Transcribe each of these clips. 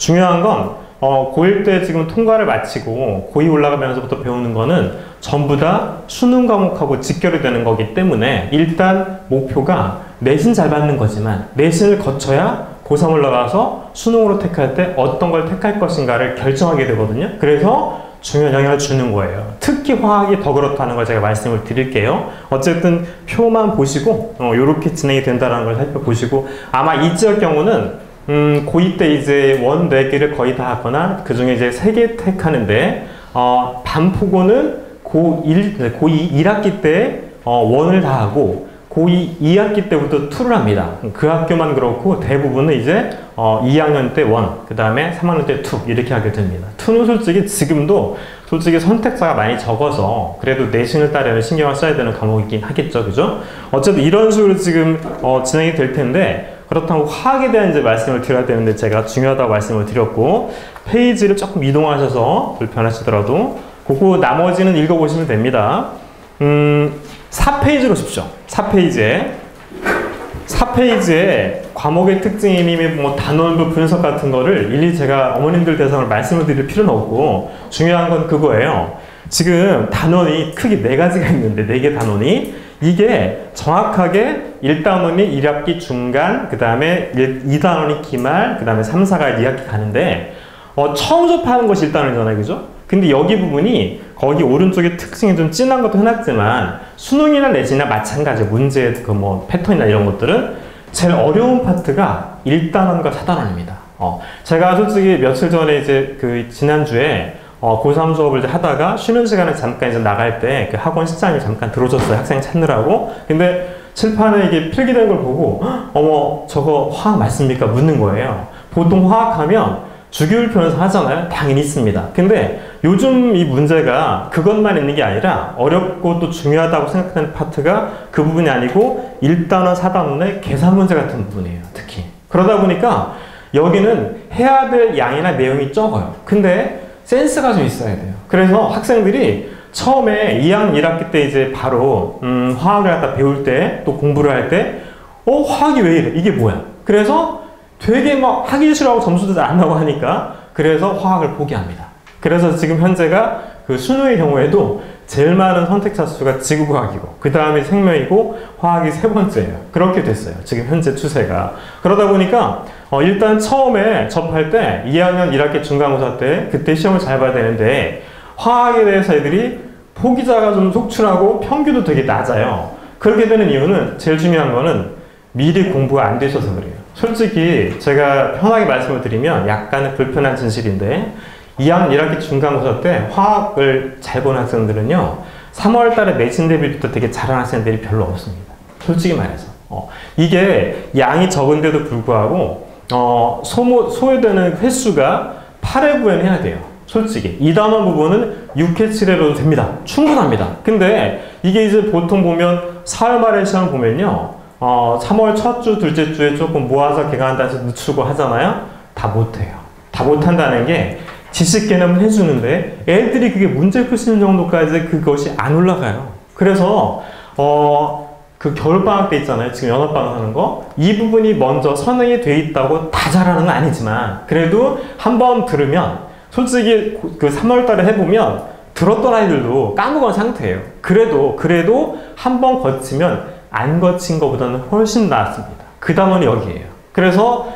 중요한 건 고1 때 지금 통과를 마치고 고2 올라가면서부터 배우는 거는 전부 다 수능 과목하고 직결이 되는 거기 때문에 일단 목표가 내신 잘 받는 거지만 내신을 거쳐야 고3 올라가서 수능으로 택할 때 어떤 걸 택할 것인가를 결정하게 되거든요. 그래서 중요한 영향을 주는 거예요. 특히 화학이 더 그렇다는 걸 제가 말씀을 드릴게요. 어쨌든 표만 보시고 이렇게 진행이 된다는 걸 살펴보시고, 아마 이 지역 경우는 고2 때 이제 원 4개를 거의 다 하거나 그 중에 이제 3개 택하는데 반포고는 고2 1학기 때 원을 다 하고 고2 2학기 때부터 2를 합니다. 그 학교만 그렇고 대부분은 이제 2학년 때 1, 그 다음에 3학년 때 2 이렇게 하게 됩니다. 2는 솔직히 지금도 솔직히 선택자가 많이 적어서 그래도 내신을 따르면 신경을 써야 되는 과목이긴 하겠죠, 그죠? 어쨌든 이런 식으로 지금 진행이 될 텐데, 그렇다고 화학에 대한 이제 말씀을 드려야 되는데 제가 중요하다고 말씀을 드렸고, 페이지를 조금 이동하셔서 불편하시더라도 그거 나머지는 읽어보시면 됩니다. 4페이지로 십시오. 4페이지에 과목의 특징이니 뭐 단원부 분석 같은 거를 일일이 제가 어머님들 대상으로 말씀을 드릴 필요는 없고, 중요한 건 그거예요. 지금 단원이 크게 4가지가 있는데 4개 단원이, 이게 정확하게 1단원이 1학기 중간, 그 다음에 2단원이 기말, 그 다음에 3, 4가 2학기 가는데 처음 접하는 것이 1단원이잖아요, 그죠? 근데 여기 부분이 거기 오른쪽에 특징이 좀 진한 것도 해놨지만 수능이나 내신이나 마찬가지 문제의 그 뭐 패턴이나 이런 것들은 제일 어려운 파트가 1단원과 4단원입니다. 제가 솔직히 며칠 전에 이제 그 지난주에 고3 수업을 이제 하다가 쉬는 시간에 잠깐 이제 나갈 때 그 학원 시장이 잠깐 들어줬어요. 학생 찾느라고. 근데 칠판에 이게 필기된 걸 보고 어머 저거 화학 맞습니까? 묻는 거예요. 보통 화학하면 주기율 표현서 하잖아요. 당연히 있습니다. 근데 요즘 이 문제가 그것만 있는 게 아니라 어렵고 또 중요하다고 생각하는 파트가 그 부분이 아니고 1단원, 4단원의 계산 문제 같은 부분이에요. 특히. 그러다 보니까 여기는 해야 될 양이나 내용이 적어요. 근데 센스가 좀 있어야 돼요. 그래서 학생들이 처음에 2학년 1학기 때 이제 바로 화학을 갖다 배울 때 또 공부를 할 때 화학이 왜 이래? 이게 뭐야? 그래서 되게 막 하기 싫어하고 점수도 잘 안 나고 하니까 그래서 화학을 포기합니다. 그래서 지금 현재가 그 수능의 경우에도 제일 많은 선택자 수가 지구과학이고 그 다음에 생명이고 화학이 3번째예요. 그렇게 됐어요. 지금 현재 추세가. 그러다 보니까 일단 처음에 접할 때 2학년 1학기 중간고사 때 그때 시험을 잘 봐야 되는데 화학에 대해서 애들이 포기자가 좀 속출하고 평균도 되게 낮아요. 그렇게 되는 이유는 제일 중요한 거는 미리 공부가 안 되셔서 그래요. 솔직히 제가 편하게 말씀을 드리면 약간은 불편한 진실인데 2학년 1학기 중간고사 때 화학을 잘 보는 학생들은요 3월 달에 내신 대비부터 되게 잘하는 학생들이 별로 없습니다. 솔직히 말해서 이게 양이 적은데도 불구하고 소요되는 횟수가 8회, 9회는 해야 돼요. 솔직히 2단원 부분은 6회, 7회로도 됩니다. 충분합니다. 근데 이게 이제 보통 보면 4월 말에 시험 보면요 3월 첫 주, 둘째 주에 조금 모아서 개강한다 해서 늦추고 하잖아요. 다 못해요. 다 못한다는 게 지식 개념을 해주는데 애들이 그게 문제 풀 수 있는 정도까지 그것이 안 올라가요. 그래서 그 겨울방학 때 있잖아요. 지금 연합방학 하는 거. 이 부분이 먼저 선행이 돼 있다고 다 잘하는 건 아니지만 그래도 한번 들으면 솔직히 그 3월 달에 해보면 들었던 아이들도 까먹은 상태예요. 그래도 한번 거치면 안 거친 것보다는 훨씬 낫습니다. 그 단원이 여기에요. 그래서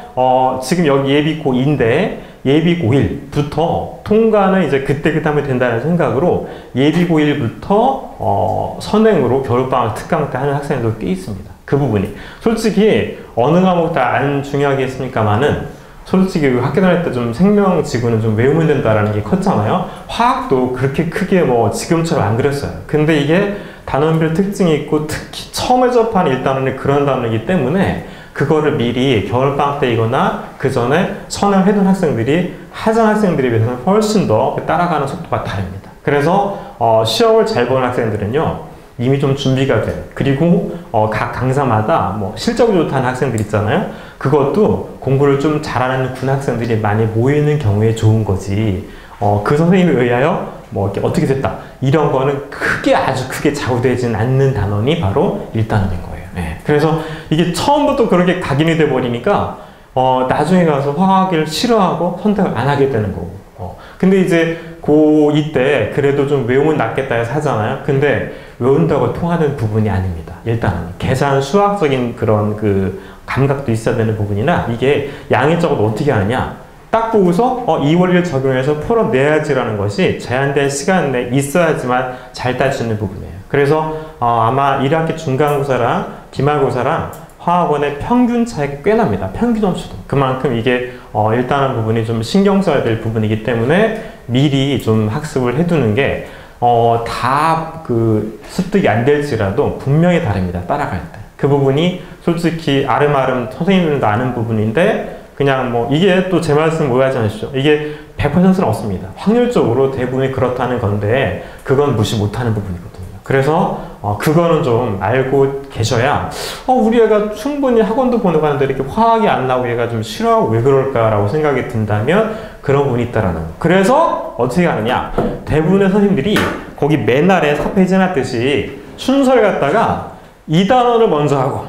지금 여기 예비 고2인데 예비 고1부터 통과는 이제 그때 하면 된다는 생각으로 예비 고1부터 선행으로 겨울방학 특강 때 하는 학생들도 꽤 있습니다. 그 부분이 솔직히 어느 과목 다 안 중요하겠습니까마는 솔직히 학교 다닐 때 좀 생명지구는 좀 외우면 된다라는 게 컸잖아요. 화학도 그렇게 크게 뭐 지금처럼 안 그랬어요. 근데 이게 단원별 특징이 있고 특히 처음에 접한 1단원이 그런 단원이기 때문에 그거를 미리 겨울방학 때이거나 그 전에 선행해둔 학생들이 하전 학생들에 비해서는 훨씬 더 따라가는 속도가 다릅니다. 그래서 시험을 잘 보는 학생들은요 이미 좀 준비가 된, 그리고 각 강사마다 뭐 실적이 좋다는 학생들 있잖아요. 그것도 공부를 좀 잘하는 군 학생들이 많이 모이는 경우에 좋은 거지 그 선생님에 의하여 뭐 이렇게 어떻게 됐다 이런 거는 아주 크게 좌우되지는 않는 단원이 바로 1단원인 거예요. 네. 그래서 이게 처음부터 그렇게 각인이 돼 버리니까 나중에 가서 화학을 싫어하고 선택을 안 하게 되는 거고. 근데 이제 고2 때 그래도 좀 외우면 낫겠다 해서 하잖아요. 근데 외운다고 통하는 부분이 아닙니다. 일단 계산 수학적인 그런 그 감각도 있어야 되는 부분이나 이게 양의적으로 어떻게 하느냐. 딱 보고서 이 원리를 적용해서 풀어내야지라는 것이 제한된 시간 내에 있어야지만 잘 딸 수 있는 부분이에요. 그래서 아마 1학기 중간고사랑 기말고사랑 화학원의 평균 차이가 꽤 납니다. 평균 점수도. 그만큼 이게 일단은 부분이 좀 신경 써야 될 부분이기 때문에 미리 좀 학습을 해두는 게 다 그 습득이 안 될지라도 분명히 다릅니다. 따라갈 때. 그 부분이 솔직히 아름아름 선생님들도 아는 부분인데 그냥 뭐 이게 또 제 말씀 오해하지 마십시오. 이게 100%는 없습니다. 확률적으로 대부분이 그렇다는 건데 그건 무시 못하는 부분이거든요. 그래서 그거는 좀 알고 계셔야 우리 애가 충분히 학원도 보내고 하는데 이렇게 화학이 안 나오고 얘가 좀 싫어하고 왜 그럴까라고 생각이 든다면 그런 부분이 있다라는 거. 그래서 어떻게 하느냐. 대부분의 선생님들이 거기 맨 아래 4페이지 해놨듯이 순서를 갖다가 2단원을 먼저 하고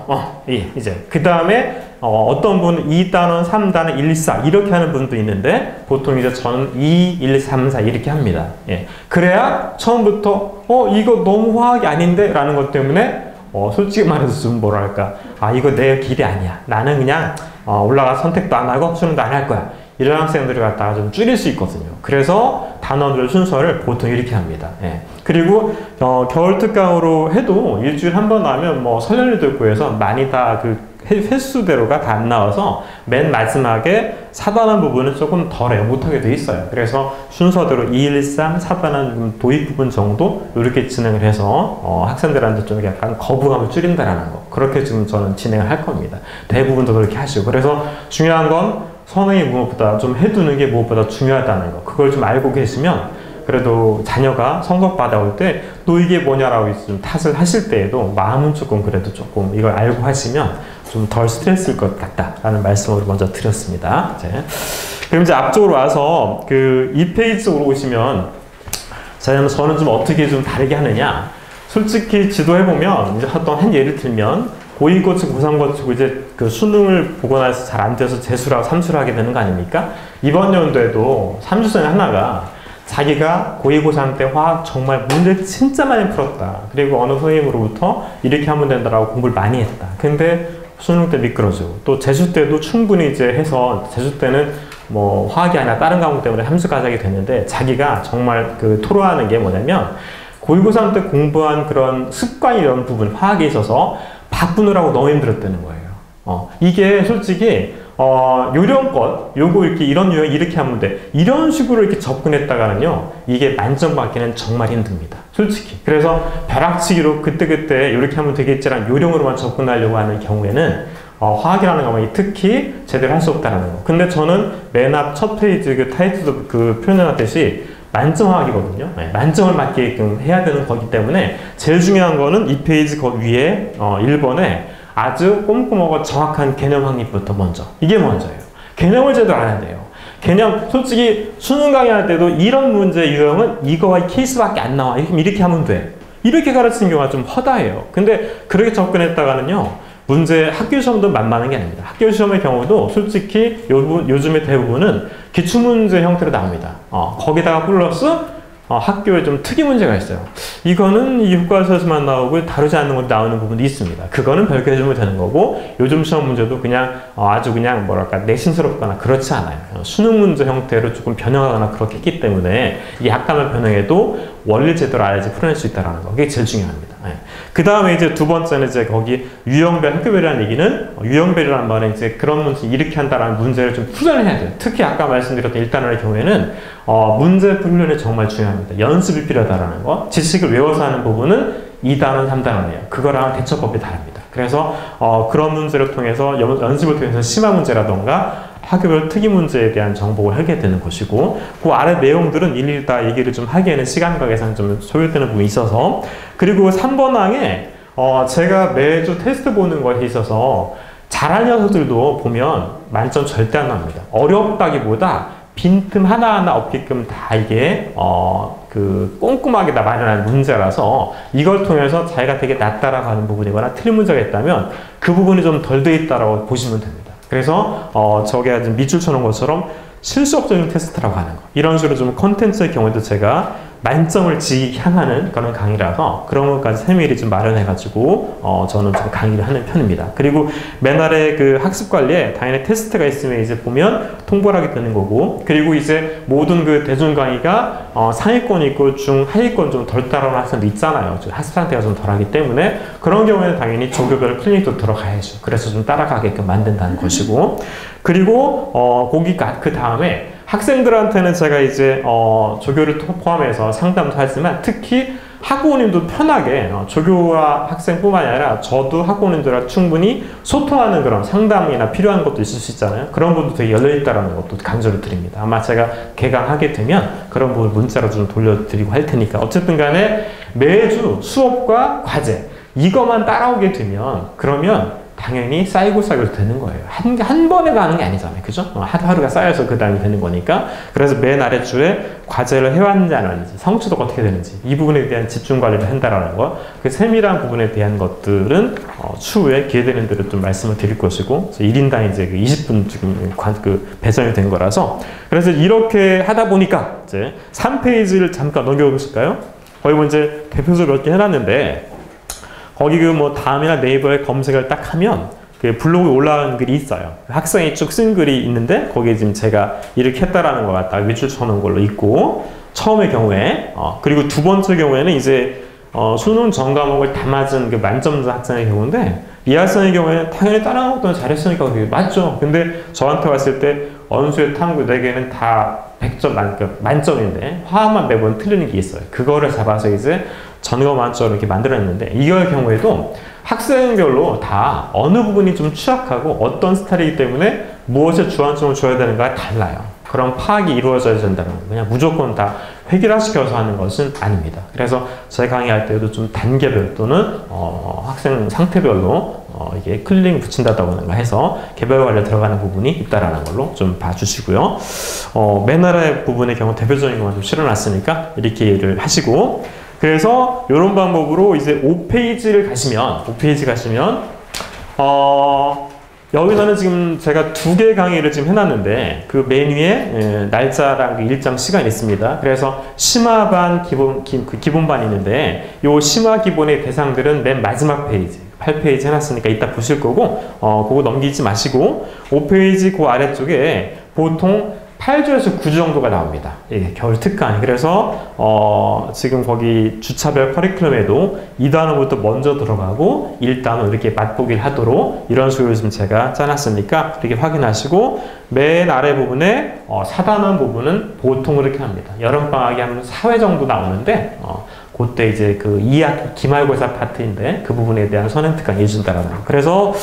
이제 그 다음에 어떤 분은 2단원, 3단원, 1, 2, 4 이렇게 하는 분도 있는데 보통 이제 저는 2, 1, 3, 4 이렇게 합니다. 예. 그래야 처음부터 이거 너무 화학이 아닌데 라는 것 때문에 솔직히 말해서 좀 뭐랄까 이거 내 길이 아니야. 나는 그냥 올라가 선택도 안 하고 수능도 안 할 거야. 이런 학생들을 갖다가 좀 줄일 수 있거든요. 그래서 단원별 순서를 보통 이렇게 합니다. 예. 그리고 겨울 특강으로 해도 일주일에 한 번 나면 뭐 설날도 있고 해서 많이 다 그 횟수대로가 다 안 나와서 맨 마지막에 4단원 부분은 조금 덜해요. 못하게 돼 있어요. 그래서 순서대로 2, 1, 3, 4단원 도입 부분 정도 이렇게 진행을 해서 학생들한테 좀 약간 거부감을 줄인다라는 거. 그렇게 지금 저는 진행을 할 겁니다. 대부분도 그렇게 하시고. 그래서 중요한 건 선행이 무엇보다 좀 해두는 게 무엇보다 중요하다는 거. 그걸 좀 알고 계시면 그래도 자녀가 성적 받아올 때 또 이게 뭐냐라고 좀 탓을 하실 때에도 마음은 조금 그래도 조금 이걸 알고 하시면 좀 덜 스트레스일 것 같다라는 말씀을 먼저 드렸습니다. 이제. 그럼 이제 앞쪽으로 와서 그 2페이지로 오시면 저는 좀 어떻게 좀 다르게 하느냐. 솔직히 지도해보면 이제 한 예를 들면 고2 거치고 고3 거치고 이제 그 수능을 보고 나서 잘 안 돼서 재수라고 삼수를 하게 되는 거 아닙니까? 이번 연도에도 3주 전에 하나가 자기가 고2, 고3 때 화학 정말 문제 진짜 많이 풀었다. 그리고 어느 선생님으로부터 이렇게 하면 된다라고 공부를 많이 했다. 근데 수능 때 미끄러지고 또 재수 때도 충분히 이제 해서 재수 때는 뭐 화학이 아니라 다른 과목 때문에 함수 가져가게 됐는데 자기가 정말 그 토로하는 게 뭐냐면 고2, 고3 때 공부한 그런 습관 이런 부분 화학에 있어서 바꾸느라고 너무 힘들었다는 거예요. 이게 솔직히 요령껏 요거 이렇게 이런 유형 이렇게 하면 돼 이런 식으로 이렇게 접근했다가는요 이게 만점 받기는 정말 힘듭니다 솔직히. 그래서 벼락치기로 그때그때 이렇게 하면 되겠지라는 요령으로만 접근하려고 하는 경우에는 화학이라는 과목이 특히 제대로 할 수 없다는 거. 근데 저는 맨 앞 첫 페이지 그 타이틀도 그 표현해놨듯이 만점 화학이거든요. 네, 만점을 맞게끔 해야 되는 거기 때문에 제일 중요한 거는 이 페이지 그 위에 1번에 아주 꼼꼼하고 정확한 개념 확립부터 먼저. 이게 먼저예요. 개념을 제대로 알아야 돼요. 개념, 솔직히 수능 강의할 때도 이런 문제 유형은 이거와 케이스밖에 안 나와. 이렇게 하면 돼. 이렇게 가르치는 경우가 좀 허다해요. 근데 그렇게 접근했다가는요, 문제 학교 시험도 만만한 게 아닙니다. 학교 시험의 경우도 솔직히 요즘의 대부분은 기출문제 형태로 나옵니다. 거기다가 플러스 학교에 좀 특이 문제가 있어요. 이거는 이 교과서에서만 나오고 다루지 않는 것도 나오는 부분도 있습니다. 그거는 별개 해주면 되는 거고 요즘 시험 문제도 그냥 아주 그냥 뭐랄까 내신스럽거나 그렇지 않아요. 수능 문제 형태로 조금 변형하거나 그렇게 했기 때문에 이 약간만 변형해도 원리 제대로 알아야지 풀어낼 수 있다는 거. 그게 제일 중요합니다. 네. 그 다음에 이제 두 번째는 이제 거기 유형별, 학교별이라는 얘기는 유형별이라는 말은 이제 그런 문제 이렇게 한다라는 문제를 좀 훈련을 해야 돼요. 특히 아까 말씀드렸던 1단원의 경우에는 문제 훈련이 정말 중요합니다. 연습이 필요하다라는 거. 지식을 외워서 하는 부분은 2단원, 3단원이에요. 그거랑 대처법이 다릅니다. 그래서 그런 문제를 통해서 연습을 통해서 심화 문제라던가 학교별 특이 문제에 대한 정보를 하게 되는 것이고 그 아래 내용들은 일일이 다 얘기를 좀 하기에는 시간과 계산 좀 소요되는 부분이 있어서 그리고 3번 항에 제가 매주 테스트 보는 것에 있어서 잘하는 녀석들도 보면 만점 절대 안 나옵니다. 어렵다기보다 빈틈 하나하나 없게끔 다 이게 그 꼼꼼하게 다 마련한 문제라서 이걸 통해서 자기가 되게 낫다라고 하는 부분이거나 틀린 문제가 있다면 그 부분이 좀 덜 돼 있다라고 보시면 됩니다. 그래서 저게 밑줄 쳐놓은 것처럼 실수업적인 테스트라고 하는 거. 이런 식으로 좀 컨텐츠의 경우에도 제가 만점을 향하는 그런 강의라서 그런 것까지 세밀히 좀 마련해가지고 저는 좀 강의를 하는 편입니다. 그리고 맨날에 그 학습 관리에 당연히 테스트가 있으면 이제 보면 통보를 하게 되는 거고, 그리고 이제 모든 그 대중 강의가 상위권 있고 중하위권 좀 덜 따라오는 학생도 있잖아요. 학습 상태가 좀 덜하기 때문에 그런 경우에는 당연히 조교별 클리닉도 들어가야죠. 그래서 좀 따라가게끔 만든다는 것이고, 그리고 거기가 그 다음에 학생들한테는 제가 이제 조교를 포함해서 상담도 하지만 특히 학부모님도 편하게 조교와 학생뿐만 아니라 저도 학부모님들과 충분히 소통하는 그런 상담이나 필요한 것도 있을 수 있잖아요. 그런 분도 되게 열려있다는 것도 강조를 드립니다. 아마 제가 개강하게 되면 그런 부분을 문자로 좀 돌려드리고 할 테니까, 어쨌든 간에 매주 수업과 과제 이것만 따라오게 되면 그러면 당연히 쌓이고 되는 거예요. 한 번에 가는 게 아니잖아요. 그죠? 하루가 쌓여서 그 다음에 되는 거니까. 그래서 맨 아래줄에 과제를 해왔는지 안 했는지, 성취도가 어떻게 되는지, 이 부분에 대한 집중 관리를 한다라는 거, 그 세밀한 부분에 대한 것들은 추후에 기회되는 대로 좀 말씀을 드릴 것이고, 1인당 이제 20분 지금 배정이 된 거라서, 그래서 이렇게 하다 보니까 이제 3페이지를 잠깐 넘겨보실까요? 거기 뭐 이제 대표적으로 몇 개 해놨는데, 거기 그 뭐 다음이나 네이버에 검색을 딱 하면 그 블로그에 올라온 글이 있어요. 학생이 쭉 쓴 글이 있는데 거기에 지금 제가 이렇게 했다라는 거 갖다가 밑줄 쳐놓은 걸로 있고, 처음의 경우에 그리고 두 번째 경우에는 이제 수능 전 과목을 다 맞은 그 만점자 학생의 경우인데, 이 학생의 경우에는 당연히 다른 것도 잘했으니까 그게 맞죠. 근데 저한테 왔을 때 언수의 탐구 4개는 다 100점 만점인데 화합만 매번 틀리는 게 있어요. 그거를 잡아서 이제 전거 만점을 이렇게 만들어냈는데, 이걸 경우에도 학생별로 다 어느 부분이 좀 취약하고 어떤 스타일이기 때문에 무엇에 주안점을 줘야 되는가가 달라요. 그런 파악이 이루어져야 된다는 거예요. 그냥 무조건 다 획일화시켜서 하는 것은 아닙니다. 그래서 제 강의할 때도 좀 단계별 또는 학생 상태별로 이게 클리닝 붙인다거나 해서 개별 관리에 들어가는 부분이 있다라는 걸로 좀 봐주시고요. 맨 아래 부분의 경우 대표적인 것만 좀 실어놨으니까 이렇게 일을 하시고, 그래서 이런 방법으로 이제 5페이지 가시면 여기서는 지금 제가 2개 강의를 지금 해놨는데 그 메뉴에 날짜랑 그 일정 시간이 있습니다. 그래서 심화반 기본반이 있는데 요 심화 기본의 대상들은 맨 마지막 페이지 8페이지 해놨으니까 이따 보실 거고, 그거 넘기지 마시고 5페이지 그 아래쪽에 보통 8주에서 9주 정도가 나옵니다. 예, 겨울 특강. 그래서 지금 거기 주차별 커리큘럼에도 2단원부터 먼저 들어가고 1단원 이렇게 맛보기를 하도록 이런 식으로 지금 제가 짜놨으니까 이렇게 확인하시고, 맨 아래 부분에 4단원 부분은 보통 그렇게 합니다. 여름방학이 한 4회 정도 나오는데 그때 이제 그 2학기 기말고사 파트인데 그 부분에 대한 선행 특강 해준다라는 거. 그래서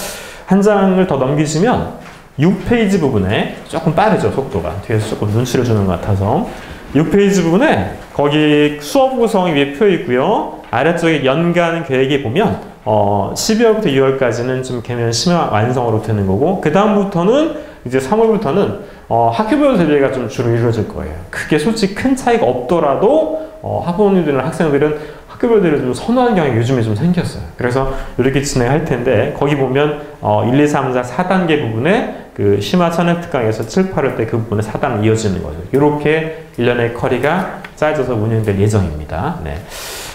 한 장을 더 넘기시면 6페이지 부분에 조금 빠르죠, 속도가. 뒤에서 조금 눈치를 주는 것 같아서 6페이지 부분에 거기 수업 구성이 위에 표해 있고요. 아래쪽에 연간 계획에 보면 12월부터 2월까지는 좀 개면 심화 완성으로 되는 거고, 그 다음부터는 이제 3월부터는 학교별 대비가 좀 주로 이루어질 거예요. 그게 솔직히 큰 차이가 없더라도 학부모님들이나 학생들은 학교별들을 좀 선호하는 경향이 요즘에 좀 생겼어요. 그래서 이렇게 진행할 텐데, 거기 보면 1, 2, 3, 4, 4단계 부분에 그 심화 선행 특강에서 7, 8월 때 그 부분에 4단이 이어지는 거죠. 이렇게 1년의 커리가 짜져서 운영될 예정입니다. 네.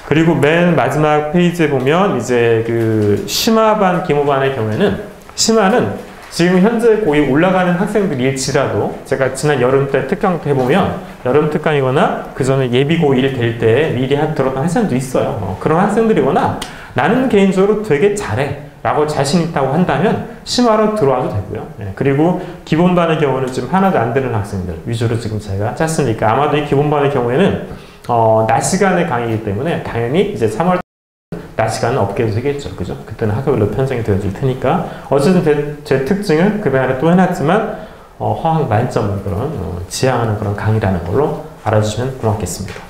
그리고 맨 마지막 페이지에 보면 이제 그 심화반, 기모반의 경우에는 심화는 지금 현재 거기 올라가는 학생들이 일지라도 제가 지난 여름 때 특강 때 해보면 여름 특강이거나 그 전에 예비 고1 될 때 미리 들어간 학생도 있어요. 그런 학생들이거나 나는 개인적으로 되게 잘해 라고 자신 있다고 한다면 심화로 들어와도 되고요. 네. 그리고 기본반의 경우는 지금 하나도 안 되는 학생들 위주로 지금 제가 짰으니까 아마도 이 기본반의 경우에는 낮 시간의 강의이기 때문에 당연히 이제 3월 낮 시간은 없게 되겠죠. 그죠? 그때는 학교별로 편성이 되어질 테니까. 어쨌든 제 특징을 그 안에 또 해놨지만 화학 만점을 그런 지향하는 그런 강의라는 걸로 알아주시면 고맙겠습니다.